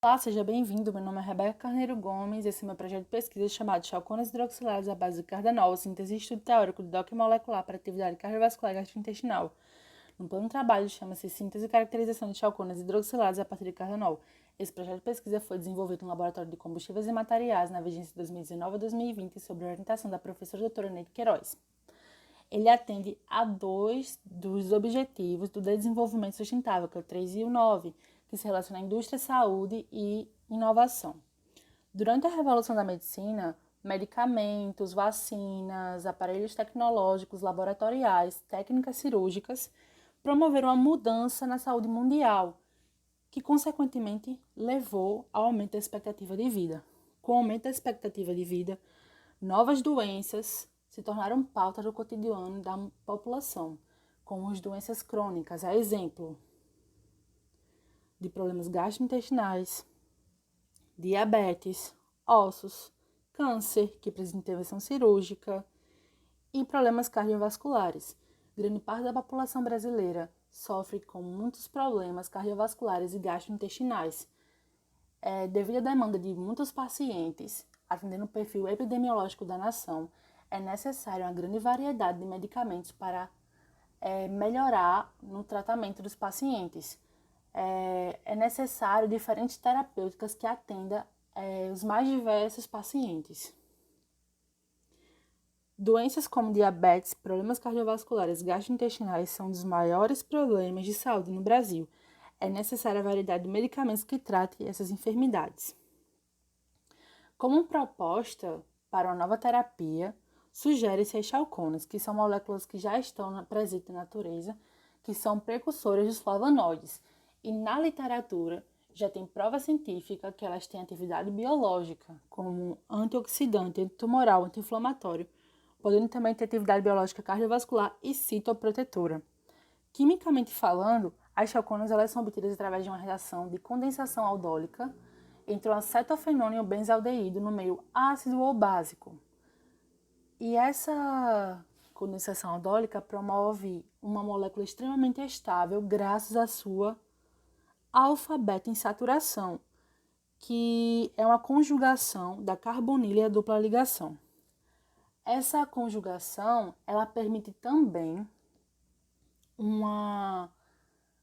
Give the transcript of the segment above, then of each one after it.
Olá, seja bem-vindo. Meu nome é Rebeca Carneiro Gomes. Esse é meu projeto de pesquisa chamado Chalcones hidroxilados à base de cardanol, síntese e estudo teórico de DOC molecular para atividade cardiovascular gastrointestinal. No plano de trabalho chama-se Síntese e Caracterização de Chalcones hidroxilados a partir de cardanol. Esse projeto de pesquisa foi desenvolvido no Laboratório de Combustíveis e Materiais na vigência de 2019 a 2020 sob a orientação da professora doutora Neide Queiroz. Ele atende a dois dos objetivos do desenvolvimento sustentável, que é o 3 e o 9, que se relaciona à indústria, saúde e inovação. Durante a revolução da medicina, medicamentos, vacinas, aparelhos tecnológicos, laboratoriais, técnicas cirúrgicas promoveram uma mudança na saúde mundial, que consequentemente levou ao aumento da expectativa de vida. Com o aumento da expectativa de vida, novas doenças se tornaram pauta do cotidiano da população, como as doenças crônicas, a exemplo de problemas gastrointestinais, diabetes, ossos, câncer, que precisa de intervenção cirúrgica, e problemas cardiovasculares. Grande parte da população brasileira sofre com muitos problemas cardiovasculares e gastrointestinais, devido à demanda de muitos pacientes, atendendo o perfil epidemiológico da nação, é necessária uma grande variedade de medicamentos para melhorar no tratamento dos pacientes. É necessário diferentes terapêuticas que atendam os mais diversos pacientes. Doenças como diabetes, problemas cardiovasculares e gastrointestinais são um dos maiores problemas de saúde no Brasil. É necessária a variedade de medicamentos que tratem essas enfermidades. Como proposta para uma nova terapia, sugere-se as chalcones, que são moléculas que já estão presentes na natureza, que são precursoras dos flavonoides. E na literatura já tem prova científica que elas têm atividade biológica, como antioxidante, antitumoral, anti-inflamatório, podendo também ter atividade biológica cardiovascular e citoprotetora. Quimicamente falando, as chalcones elas são obtidas através de uma reação de condensação aldólica entre o acetofenona e o benzaldeído no meio ácido ou básico. E essa condensação aldólica promove uma molécula extremamente estável graças à sua alfa-beta insaturação, que é uma conjugação da carbonila e a dupla ligação. Essa conjugação, ela permite também uma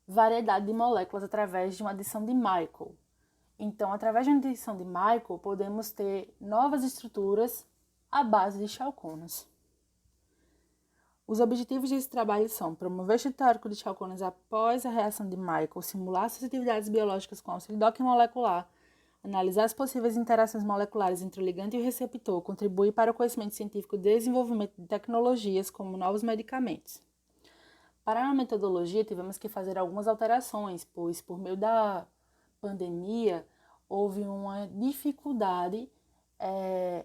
variedade de moléculas através de uma adição de Michael. Então, através de uma adição de Michael, podemos ter novas estruturas à base de chalcones. Os objetivos desse trabalho são promover o estudo teórico de chalcones após a reação de Michael, simular suas atividades biológicas com auxílio DOC molecular, analisar as possíveis interações moleculares entre o ligante e o receptor, contribuir para o conhecimento científico e desenvolvimento de tecnologias como novos medicamentos. Para a metodologia, tivemos que fazer algumas alterações, pois por meio da pandemia houve uma dificuldade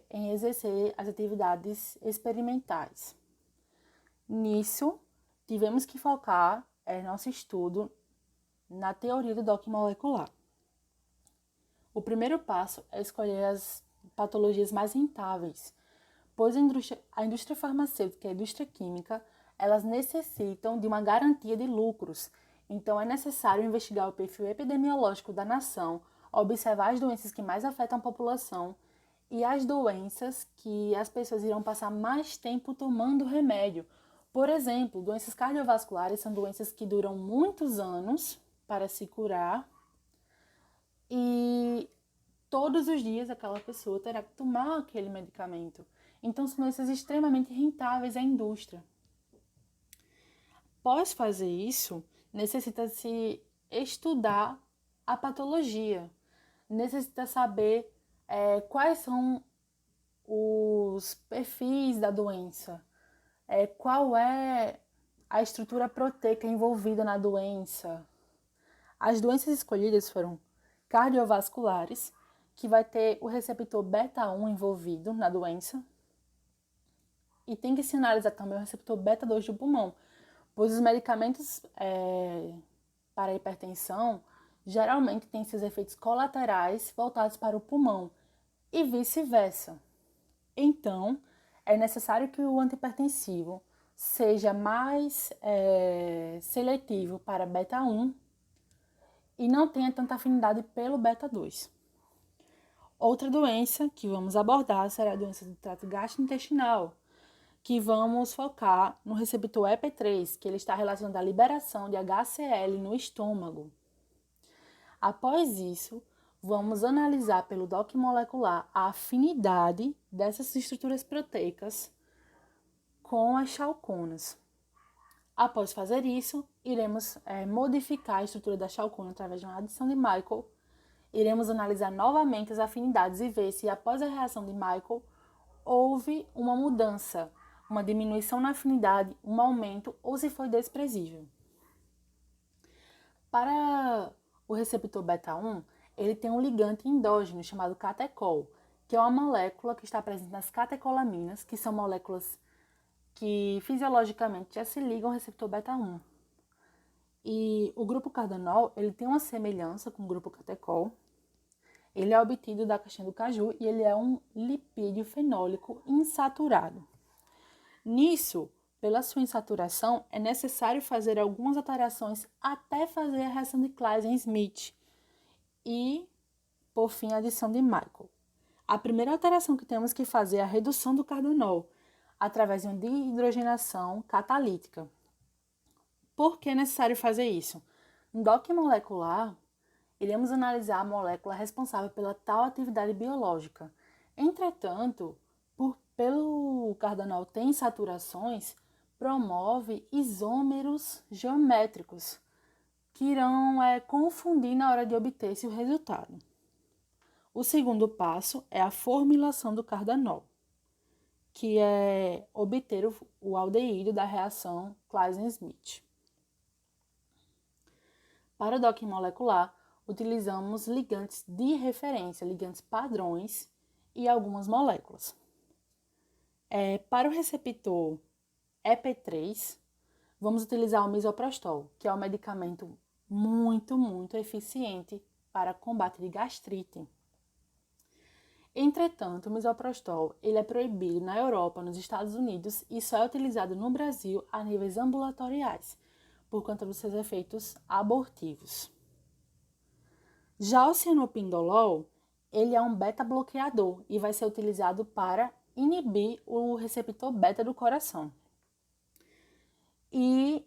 em exercer as atividades experimentais. Nisso, tivemos que focar nosso estudo na teoria do DOC molecular. O primeiro passo é escolher as patologias mais rentáveis, pois a indústria farmacêutica e a indústria química, elas necessitam de uma garantia de lucros. Então, é necessário investigar o perfil epidemiológico da nação, observar as doenças que mais afetam a população e as doenças que as pessoas irão passar mais tempo tomando remédio. Por exemplo, doenças cardiovasculares são doenças que duram muitos anos para se curar e todos os dias aquela pessoa terá que tomar aquele medicamento. Então, são doenças extremamente rentáveis à indústria. Após fazer isso, necessita-se estudar a patologia, necessita saber quais são os perfis da doença, qual é a estrutura proteica envolvida na doença. As doenças escolhidas foram cardiovasculares, que vai ter o receptor beta-1 envolvido na doença, e tem que se analisar também o receptor beta-2 do pulmão, pois os medicamentos para a hipertensão geralmente têm seus efeitos colaterais voltados para o pulmão e vice-versa. Então, é necessário que o antihipertensivo seja mais seletivo para beta-1 e não tenha tanta afinidade pelo beta-2. Outra doença que vamos abordar será a doença do trato gastrointestinal, que vamos focar no receptor EP3, que ele está relacionado à liberação de HCl no estômago. Após isso, vamos analisar pelo DOC molecular a afinidade dessas estruturas proteicas com as chalconas. Após fazer isso, iremos modificar a estrutura da chalcona através de uma adição de Michael. Iremos analisar novamente as afinidades e ver se após a reação de Michael houve uma mudança, uma diminuição na afinidade, um aumento ou se foi desprezível. Para o receptor beta-1, ele tem um ligante endógeno chamado catecol, que é uma molécula que está presente nas catecolaminas, que são moléculas que fisiologicamente já se ligam ao receptor beta-1. E o grupo cardanol, ele tem uma semelhança com o grupo catecol. Ele é obtido da castanha do caju e ele é um lipídio fenólico insaturado. Nisso, pela sua insaturação, é necessário fazer algumas alterações até fazer a reação de Claisen-Smith e, por fim, a adição de Michael. A primeira alteração que temos que fazer é a redução do cardanol, através de uma dehidrogenação catalítica. Por que é necessário fazer isso? No DOC molecular, iremos analisar a molécula responsável pela tal atividade biológica. Entretanto, pelo cardanol ter insaturações, promove isômeros geométricos, que irão confundir na hora de obter esse resultado. O segundo passo é a formulação do cardanol, que é obter o aldeído da reação Claisen-Smith. Para o DOC molecular, utilizamos ligantes de referência, ligantes padrões e algumas moléculas. Para o receptor EP3, vamos utilizar o misoprostol, que é um medicamento muito eficiente para combate de gastrite. Entretanto, o misoprostol ele é proibido na Europa, nos Estados Unidos e só é utilizado no Brasil a níveis ambulatoriais, por conta dos seus efeitos abortivos. Já o cianopindolol, ele é um beta-bloqueador e vai ser utilizado para inibir o receptor beta do coração. E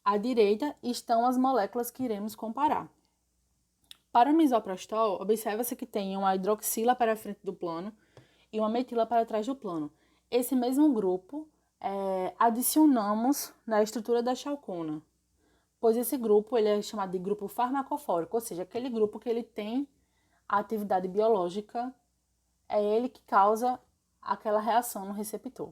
à direita estão as moléculas que iremos comparar. Para o misoprostol, observa-se que tem uma hidroxila para a frente do plano e uma metila para trás do plano. Esse mesmo grupo adicionamos na estrutura da chalcona, pois esse grupo ele é chamado de grupo farmacofórico, ou seja, aquele grupo que ele tem a atividade biológica, é ele que causa aquela reação no receptor.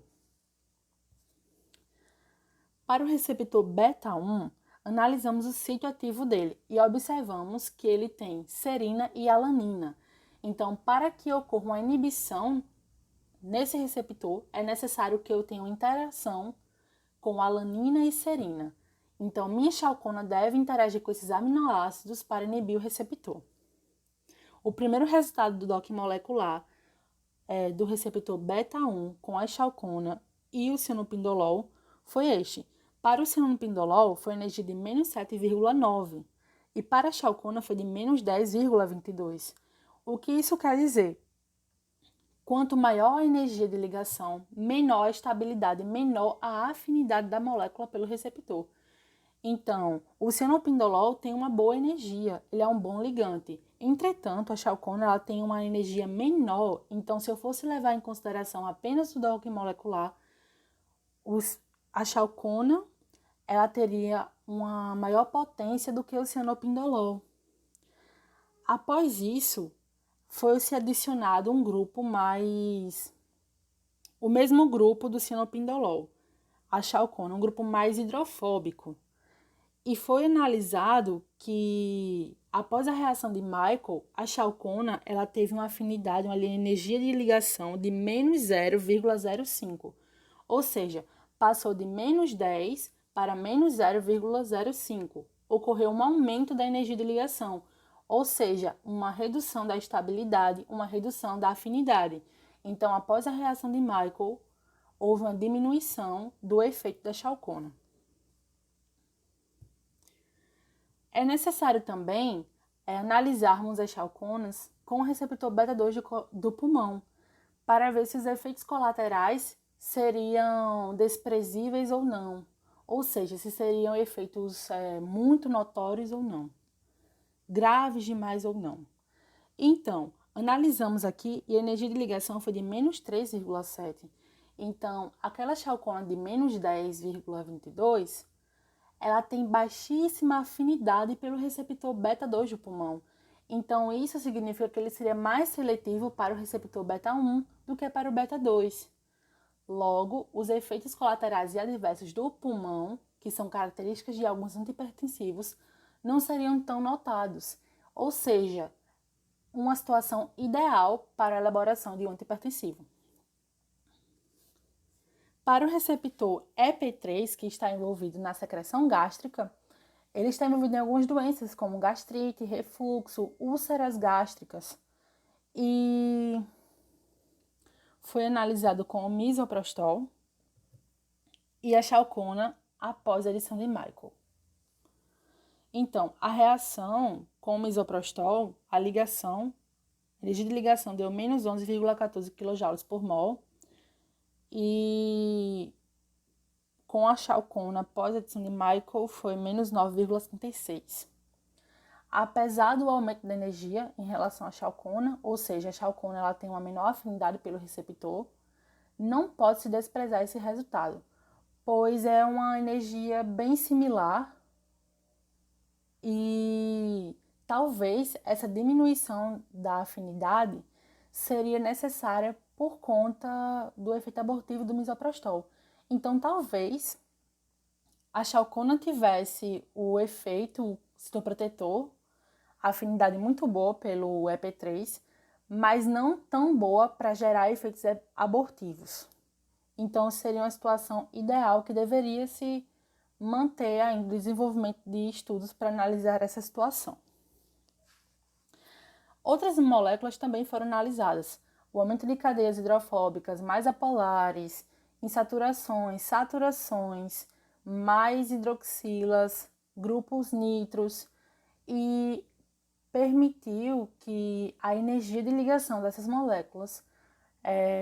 Para o receptor beta-1, analisamos o sítio ativo dele e observamos que ele tem serina e alanina. Então, para que ocorra uma inibição nesse receptor, é necessário que eu tenha uma interação com alanina e serina. Então, minha chalcona deve interagir com esses aminoácidos para inibir o receptor. O primeiro resultado do DOC molecular do receptor beta-1 com a chalcona e o cianopindolol foi este. Para o cianopindolol foi energia de menos 7,9 e para a chalcona foi de menos 10,22. O que isso quer dizer? Quanto maior a energia de ligação, menor a estabilidade, menor a afinidade da molécula pelo receptor. Então, o cianopindolol tem uma boa energia, ele é um bom ligante. Entretanto, a chalcona ela tem uma energia menor, então se eu fosse levar em consideração apenas o DOC molecular, a chalcona ela teria uma maior potência do que o cianopindolol. Após isso, foi-se adicionado um grupo o mesmo grupo do cianopindolol, a chalcona, um grupo mais hidrofóbico. E foi analisado que, após a reação de Michael, a chalcona ela teve uma afinidade, uma energia de ligação de menos 0,05. Ou seja, passou de menos 10 para menos 0,05. Ocorreu um aumento da energia de ligação, ou seja, uma redução da estabilidade, uma redução da afinidade. Então, após a reação de Michael, houve uma diminuição do efeito da chalcona. É necessário também analisarmos as chalconas com o receptor beta-2 do pulmão, para ver se os efeitos colaterais seriam desprezíveis ou não, ou seja, se seriam efeitos muito notórios ou não, graves demais ou não. Então, analisamos aqui e a energia de ligação foi de menos 3,7. Então, aquela chalcona de menos 10,22, ela tem baixíssima afinidade pelo receptor beta-2 do pulmão. Então, isso significa que ele seria mais seletivo para o receptor beta-1 do que para o beta-2. Logo, os efeitos colaterais e adversos do pulmão, que são características de alguns antihipertensivos, não seriam tão notados. Ou seja, uma situação ideal para a elaboração de um antihipertensivo. Para o receptor EP3, que está envolvido na secreção gástrica, ele está envolvido em algumas doenças, como gastrite, refluxo, úlceras gástricas. E foi analisado com o misoprostol e a chalcona após a adição de Michael. Então, a reação com o misoprostol, a energia de ligação deu menos 11,14 kJ por mol. E com a chalcona após a adição de Michael foi menos 9,56. Apesar do aumento da energia em relação à chalcona, ou seja, a chalcona ela tem uma menor afinidade pelo receptor, não pode se desprezar esse resultado, pois é uma energia bem similar e talvez essa diminuição da afinidade seria necessária por conta do efeito abortivo do misoprostol. Então, talvez a chalcona tivesse o efeito citoprotetor, a afinidade muito boa pelo EP3, mas não tão boa para gerar efeitos abortivos. Então, seria uma situação ideal que deveria se manter ainda o desenvolvimento de estudos para analisar essa situação. Outras moléculas também foram analisadas. O aumento de cadeias hidrofóbicas mais apolares, insaturações, saturações, mais hidroxilas, grupos nitros, e permitiu que a energia de ligação dessas moléculas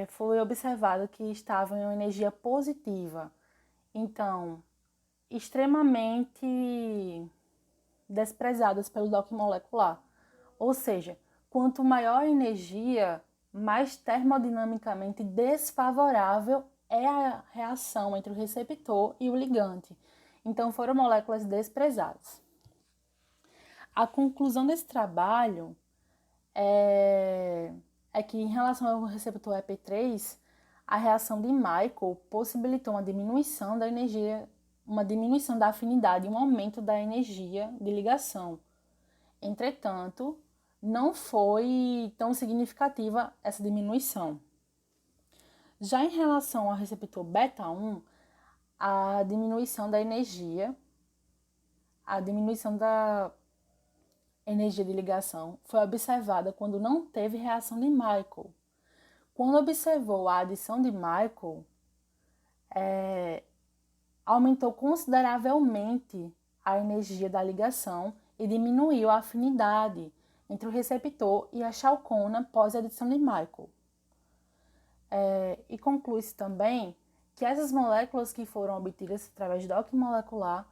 foi observado que estavam em uma energia positiva. Então, extremamente desprezadas pelo DOC molecular. Ou seja, quanto maior a energia, mais termodinamicamente desfavorável é a reação entre o receptor e o ligante. Então, foram moléculas desprezadas. A conclusão desse trabalho é que, em relação ao receptor EP3, a reação de Michael possibilitou uma diminuição da energia, uma diminuição da afinidade e um aumento da energia de ligação. Entretanto, não foi tão significativa essa diminuição. Já em relação ao receptor beta-1, a diminuição da energia de ligação foi observada quando não teve reação de Michael. Quando observou a adição de Michael, aumentou consideravelmente a energia da ligação e diminuiu a afinidade entre o receptor e a chalcona pós adição de Michael. E conclui-se também que essas moléculas que foram obtidas através do DOC molecular,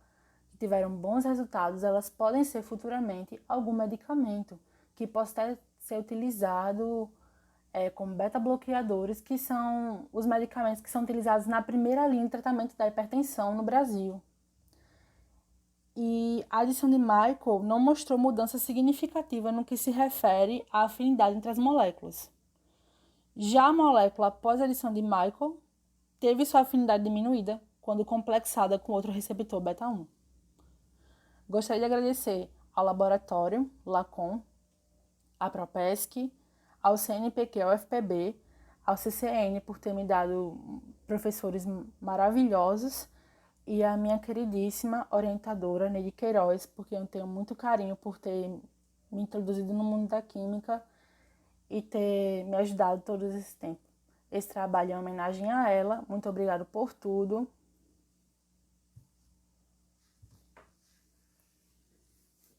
que tiveram bons resultados, elas podem ser futuramente algum medicamento que possa ser utilizado como beta-bloqueadores, que são os medicamentos que são utilizados na primeira linha de tratamento da hipertensão no Brasil. E a adição de Michael não mostrou mudança significativa no que se refere à afinidade entre as moléculas. Já a molécula após a adição de Michael teve sua afinidade diminuída quando complexada com outro receptor beta-1. Gostaria de agradecer ao laboratório LACOM, à Propesc, ao CNPq, ao FPB, ao CCN por ter me dado professores maravilhosos e a minha queridíssima orientadora Neide Queiroz, porque eu tenho muito carinho por ter me introduzido no mundo da química e ter me ajudado todo esse tempo. Esse trabalho é uma homenagem a ela. Muito obrigada por tudo.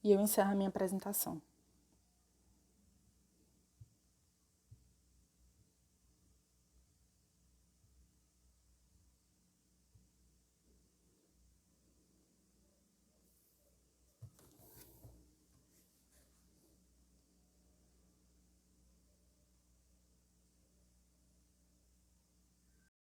E eu encerro a minha apresentação.